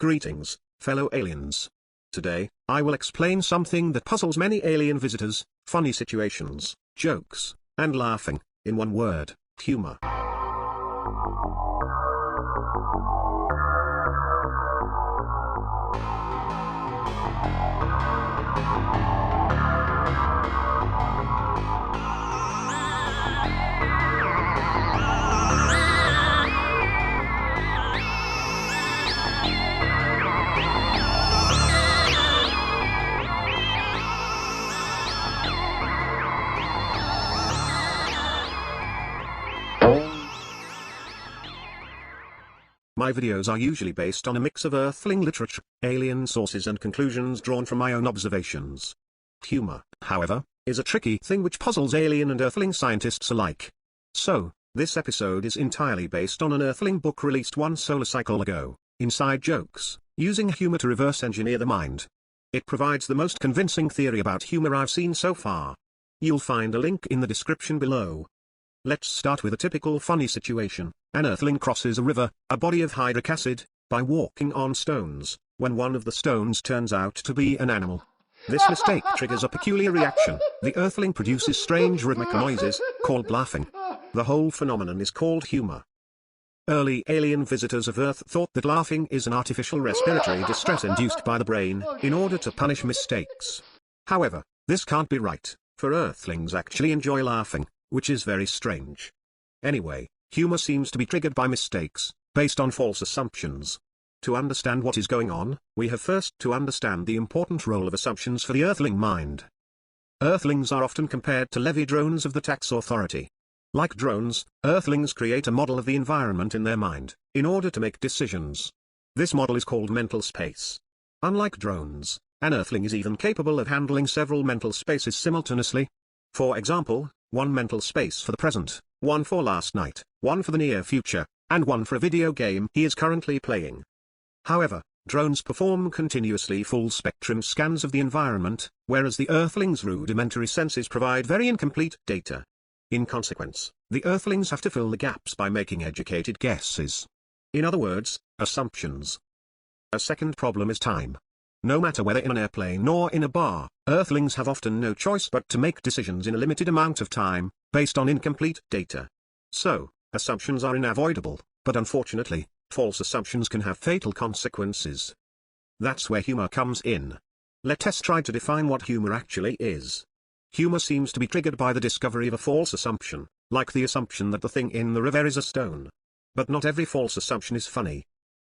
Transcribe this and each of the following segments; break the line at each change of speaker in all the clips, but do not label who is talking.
Greetings, fellow aliens. Today, I will explain something that puzzles many alien visitors: funny situations, jokes, and laughing, in one word: humor. My videos are usually based on a mix of Earthling literature, alien sources and conclusions drawn from my own observations. Humor, however, is a tricky thing which puzzles alien and Earthling scientists alike. So, this episode is entirely based on an Earthling book released one solar cycle ago, Inside Jokes, Using Humor to Reverse Engineer the Mind. It provides the most convincing theory about humor I've seen so far. You'll find a link in the description below. Let's start with a typical funny situation. An Earthling crosses a river, a body of hydric acid, by walking on stones, when one of the stones turns out to be an animal. This mistake triggers a peculiar reaction. The Earthling produces strange rhythmic noises, called laughing. The whole phenomenon is called humor. Early alien visitors of Earth thought that laughing is an artificial respiratory distress induced by the brain, in order to punish mistakes. However, this can't be right, for Earthlings actually enjoy laughing, which is very strange. Anyway, humor seems to be triggered by mistakes, based on false assumptions. To understand what is going on, we have first to understand the important role of assumptions for the Earthling mind. Earthlings are often compared to levy drones of the tax authority. Like drones, Earthlings create a model of the environment in their mind, in order to make decisions. This model is called mental space. Unlike drones, an Earthling is even capable of handling several mental spaces simultaneously. For example, one mental space for the present, one for last night, one for the near future, and one for a video game he is currently playing. However, drones perform continuously full-spectrum scans of the environment, whereas the Earthlings' rudimentary senses provide very incomplete data. In consequence, the Earthlings have to fill the gaps by making educated guesses. In other words, assumptions. A second problem is time. No matter whether in an airplane or in a bar, Earthlings have often no choice but to make decisions in a limited amount of time, based on incomplete data. So, assumptions are unavoidable, but unfortunately, false assumptions can have fatal consequences. That's where humor comes in. Let us try to define what humor actually is. Humor seems to be triggered by the discovery of a false assumption, like the assumption that the thing in the river is a stone. But not every false assumption is funny.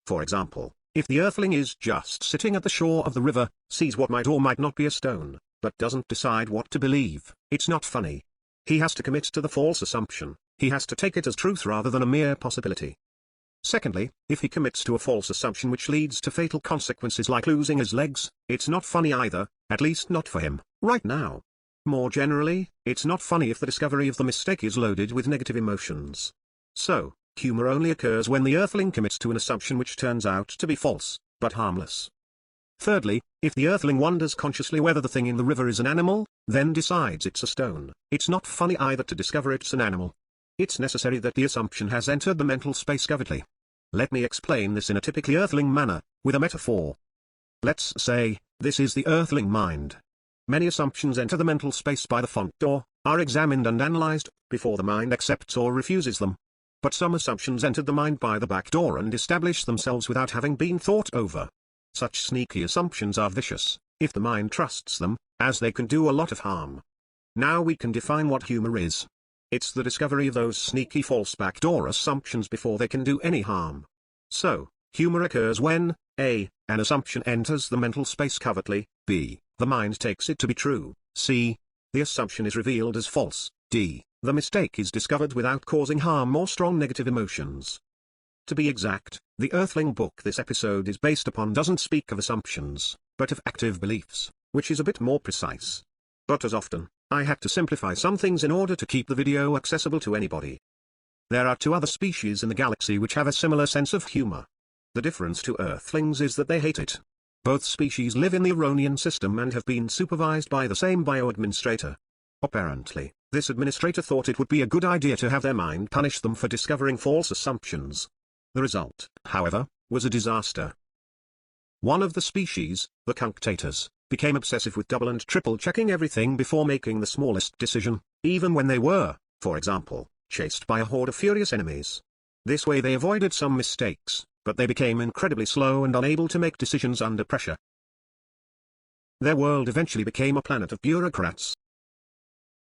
For example, if the Earthling is just sitting at the shore of the river, sees what might or might not be a stone, but doesn't decide what to believe, it's not funny. He has to commit to the false assumption, he has to take it as truth rather than a mere possibility. Secondly, if he commits to a false assumption which leads to fatal consequences like losing his legs, it's not funny either, at least not for him, right now. More generally, it's not funny if the discovery of the mistake is loaded with negative emotions. So, humor only occurs when the Earthling commits to an assumption which turns out to be false, but harmless. Thirdly, if the Earthling wonders consciously whether the thing in the river is an animal, then decides it's a stone, it's not funny either to discover it's an animal. It's necessary that the assumption has entered the mental space covertly. Let me explain this in a typically Earthling manner, with a metaphor. Let's say, this is the Earthling mind. Many assumptions enter the mental space by the front door, are examined and analyzed, before the mind accepts or refuses them. But some assumptions entered the mind by the back door and establish themselves without having been thought over. Such sneaky assumptions are vicious, if the mind trusts them, as they can do a lot of harm. Now we can define what humor is. It's the discovery of those sneaky false backdoor assumptions before they can do any harm. So, humor occurs when, a. an assumption enters the mental space covertly, b. the mind takes it to be true, c. the assumption is revealed as false, d. the mistake is discovered without causing harm or strong negative emotions. To be exact, the Earthling book this episode is based upon doesn't speak of assumptions, but of active beliefs, which is a bit more precise. But as often, I had to simplify some things in order to keep the video accessible to anybody. There are two other species in the galaxy which have a similar sense of humor. The difference to Earthlings is that they hate it. Both species live in the Uronian system and have been supervised by the same bio-administrator. Apparently, this administrator thought it would be a good idea to have their mind punish them for discovering false assumptions. The result, however, was a disaster. One of the species, the cunctators, became obsessive with double and triple checking everything before making the smallest decision, even when they were, for example, chased by a horde of furious enemies. This way they avoided some mistakes, but they became incredibly slow and unable to make decisions under pressure. Their world eventually became a planet of bureaucrats.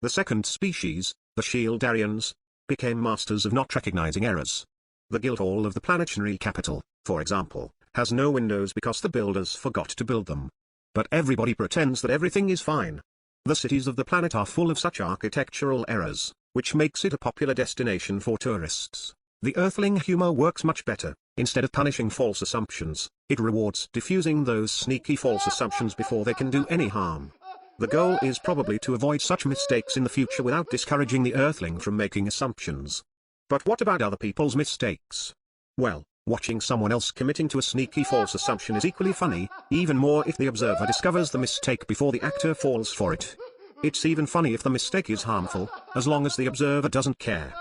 The second species, the Shieldarians, became masters of not recognizing errors. The Guildhall of the planetary capital, for example, has no windows because the builders forgot to build them. But everybody pretends that everything is fine. The cities of the planet are full of such architectural errors, which makes it a popular destination for tourists. The Earthling humor works much better. Instead of punishing false assumptions, it rewards diffusing those sneaky false assumptions before they can do any harm. The goal is probably to avoid such mistakes in the future without discouraging the Earthling from making assumptions. But what about other people's mistakes? Well, watching someone else committing to a sneaky false assumption is equally funny, even more if the observer discovers the mistake before the actor falls for it. It's even funny if the mistake is harmful, as long as the observer doesn't care.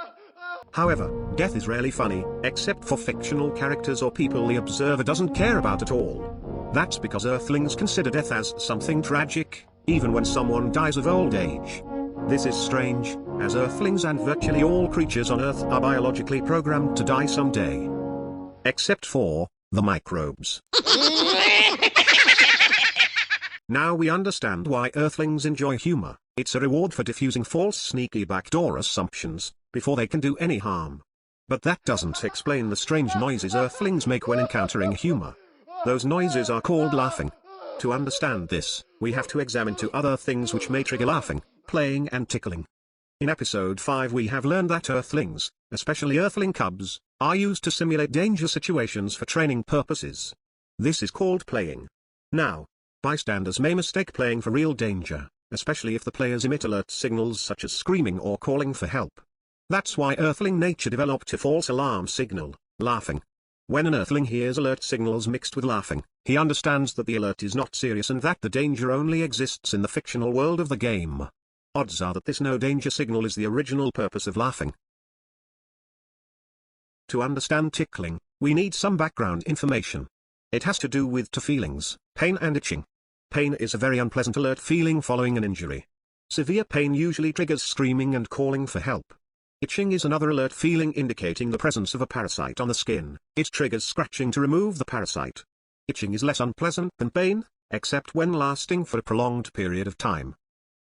However, death is rarely funny, except for fictional characters or people the observer doesn't care about at all. That's because Earthlings consider death as something tragic, even when someone dies of old age. This is strange, as Earthlings and virtually all creatures on Earth are biologically programmed to die someday. Except for the microbes. Now we understand why Earthlings enjoy humor. It's a reward for diffusing false sneaky backdoor assumptions, before they can do any harm. But that doesn't explain the strange noises Earthlings make when encountering humor. Those noises are called laughing. To understand this, we have to examine two other things which may trigger laughing: playing and tickling. In episode 5 we have learned that Earthlings, especially Earthling cubs, are used to simulate danger situations for training purposes. This is called playing. Now, bystanders may mistake playing for real danger, especially if the players emit alert signals such as screaming or calling for help. That's why Earthling nature developed a false alarm signal, laughing. When an Earthling hears alert signals mixed with laughing, he understands that the alert is not serious and that the danger only exists in the fictional world of the game. Odds are that this no danger signal is the original purpose of laughing. To understand tickling, we need some background information. It has to do with two feelings, pain and itching. Pain is a very unpleasant alert feeling following an injury. Severe pain usually triggers screaming and calling for help. Itching is another alert feeling indicating the presence of a parasite on the skin. It triggers scratching to remove the parasite. Itching is less unpleasant than pain, except when lasting for a prolonged period of time.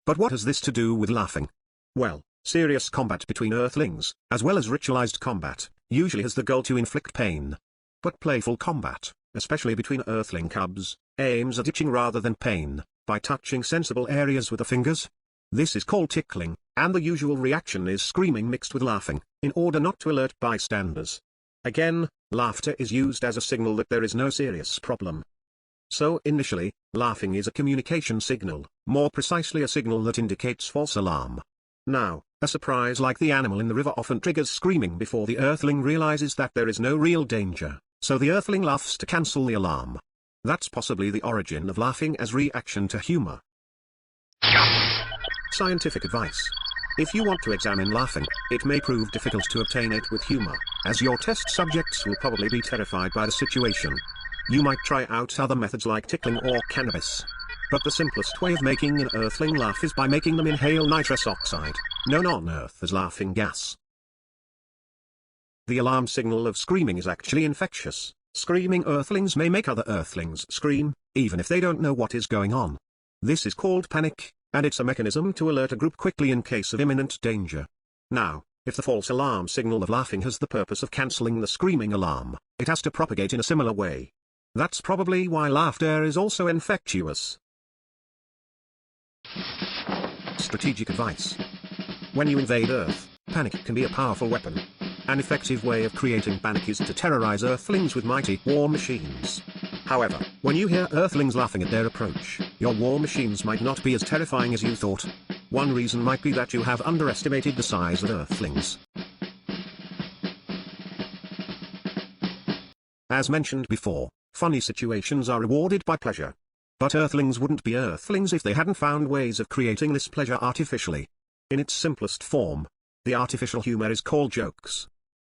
But what has this to do with laughing? Well, serious combat between Earthlings, as well as ritualized combat, usually has the goal to inflict pain. But playful combat, especially between Earthling cubs, aims at itching rather than pain, by touching sensible areas with the fingers. This is called tickling, and the usual reaction is screaming mixed with laughing, in order not to alert bystanders. Again, laughter is used as a signal that there is no serious problem. So initially, laughing is a communication signal, more precisely a signal that indicates false alarm. Now, a surprise like the animal in the river often triggers screaming before the Earthling realizes that there is no real danger, so the Earthling laughs to cancel the alarm. That's possibly the origin of laughing as reaction to humor. Scientific advice. If you want to examine laughing, it may prove difficult to obtain it with humor, as your test subjects will probably be terrified by the situation. You might try out other methods like tickling or cannabis. But the simplest way of making an Earthling laugh is by making them inhale nitrous oxide, known on Earth as laughing gas. The alarm signal of screaming is actually infectious. Screaming Earthlings may make other Earthlings scream, even if they don't know what is going on. This is called panic, and it's a mechanism to alert a group quickly in case of imminent danger. Now, if the false alarm signal of laughing has the purpose of cancelling the screaming alarm, it has to propagate in a similar way. That's probably why laughter is also infectious. Strategic advice. When you invade Earth, panic can be a powerful weapon. An effective way of creating panic is to terrorize Earthlings with mighty war machines. However, when you hear Earthlings laughing at their approach, your war machines might not be as terrifying as you thought. One reason might be that you have underestimated the size of Earthlings. As mentioned before, funny situations are rewarded by pleasure. But Earthlings wouldn't be Earthlings if they hadn't found ways of creating this pleasure artificially. In its simplest form, the artificial humor is called jokes.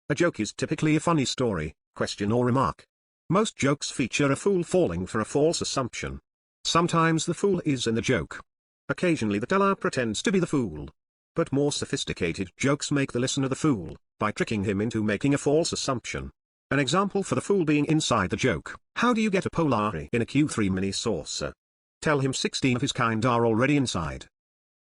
A joke is typically a funny story, question or remark. Most jokes feature a fool falling for a false assumption. Sometimes the fool is in the joke. Occasionally the teller pretends to be the fool. But more sophisticated jokes make the listener the fool, by tricking him into making a false assumption. An example for the fool being inside the joke: how do you get a Polari in a Q3 mini saucer? Tell him 16 of his kind are already inside.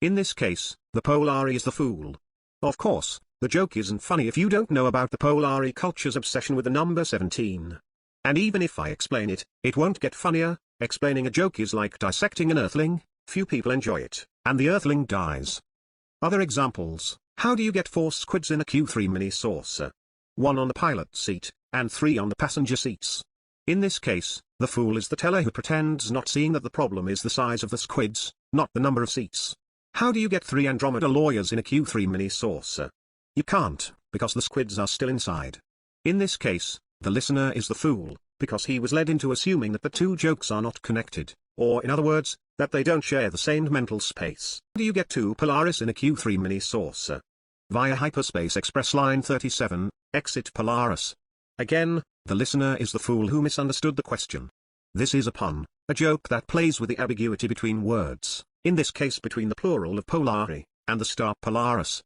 In this case, the Polari is the fool. Of course, the joke isn't funny if you don't know about the Polari culture's obsession with the number 17. And even if I explain it, it won't get funnier. Explaining a joke is like dissecting an earthling. Few people enjoy it, and the earthling dies. Other examples: how do you get 4 squids in a Q3 mini saucer? 1 on the pilot seat, and 3 on the passenger seats. In this case, the fool is the teller who pretends not seeing that the problem is the size of the squids, not the number of seats. How do you get 3 Andromeda lawyers in a Q3 mini saucer? You can't, because the squids are still inside. In this case, the listener is the fool, because he was led into assuming that the two jokes are not connected, or in other words, that they don't share the same mental space. How do you get 2 Polaris in a Q3 mini saucer? Via Hyperspace Express Line 37, exit Polaris. Again, the listener is the fool who misunderstood the question. This is a pun, a joke that plays with the ambiguity between words, in this case between the plural of Polari, and the star Polaris.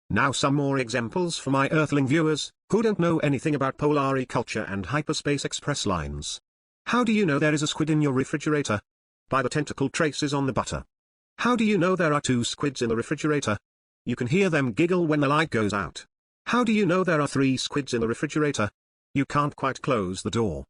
Now some more examples for my Earthling viewers, who don't know anything about Polari culture and Hyperspace Express lines. How do you know there is a squid in your refrigerator? By the tentacle traces on the butter. How do you know there are 2 squids in the refrigerator? You can hear them giggle when the light goes out. How do you know there are 3 squids in the refrigerator? You can't quite close the door.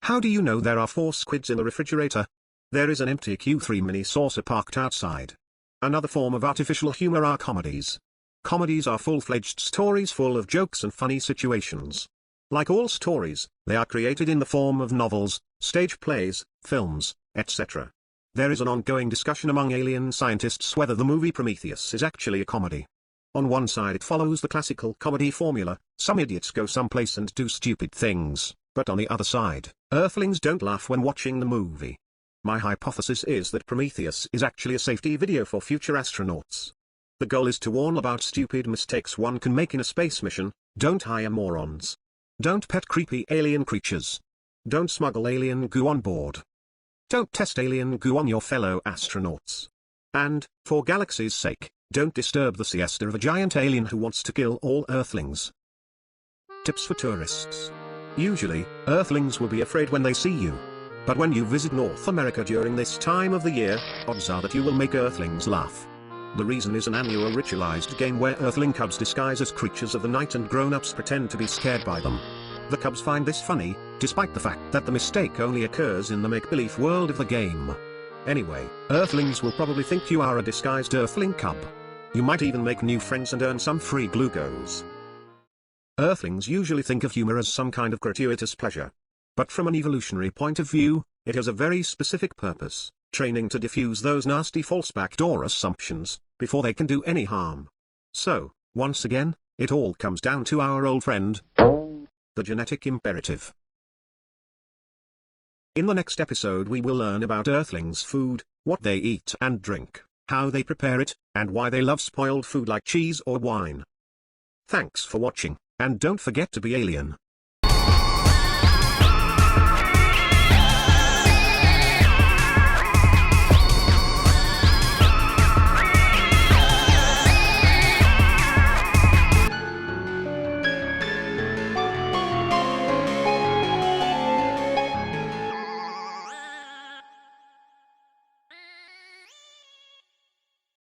How do you know there are 4 squids in the refrigerator? There is an empty Q3 mini saucer parked outside. Another form of artificial humor are comedies. Comedies are full-fledged stories full of jokes and funny situations. Like all stories, they are created in the form of novels, stage plays, films, etc. There is an ongoing discussion among alien scientists whether the movie Prometheus is actually a comedy. On one side it follows the classical comedy formula: some idiots go someplace and do stupid things, but on the other side, Earthlings don't laugh when watching the movie. My hypothesis is that Prometheus is actually a safety video for future astronauts. The goal is to warn about stupid mistakes one can make in a space mission. Don't hire morons. Don't pet creepy alien creatures. Don't smuggle alien goo on board. Don't test alien goo on your fellow astronauts. And, for galaxy's sake, don't disturb the siesta of a giant alien who wants to kill all Earthlings. Tips for tourists. Usually, Earthlings will be afraid when they see you. But when you visit North America during this time of the year, odds are that you will make Earthlings laugh. The reason is an annual ritualized game where Earthling cubs disguise as creatures of the night and grown-ups pretend to be scared by them. The cubs find this funny, despite the fact that the mistake only occurs in the make-believe world of the game. Anyway, Earthlings will probably think you are a disguised Earthling cub. You might even make new friends and earn some free glucose. Earthlings usually think of humor as some kind of gratuitous pleasure. But from an evolutionary point of view, it has a very specific purpose: training to diffuse those nasty false backdoor assumptions, before they can do any harm. So, once again, it all comes down to our old friend, the genetic imperative. In the next episode we will learn about Earthlings' food, what they eat and drink, how they prepare it, and why they love spoiled food like cheese or wine. Thanks for watching, and don't forget to be alien.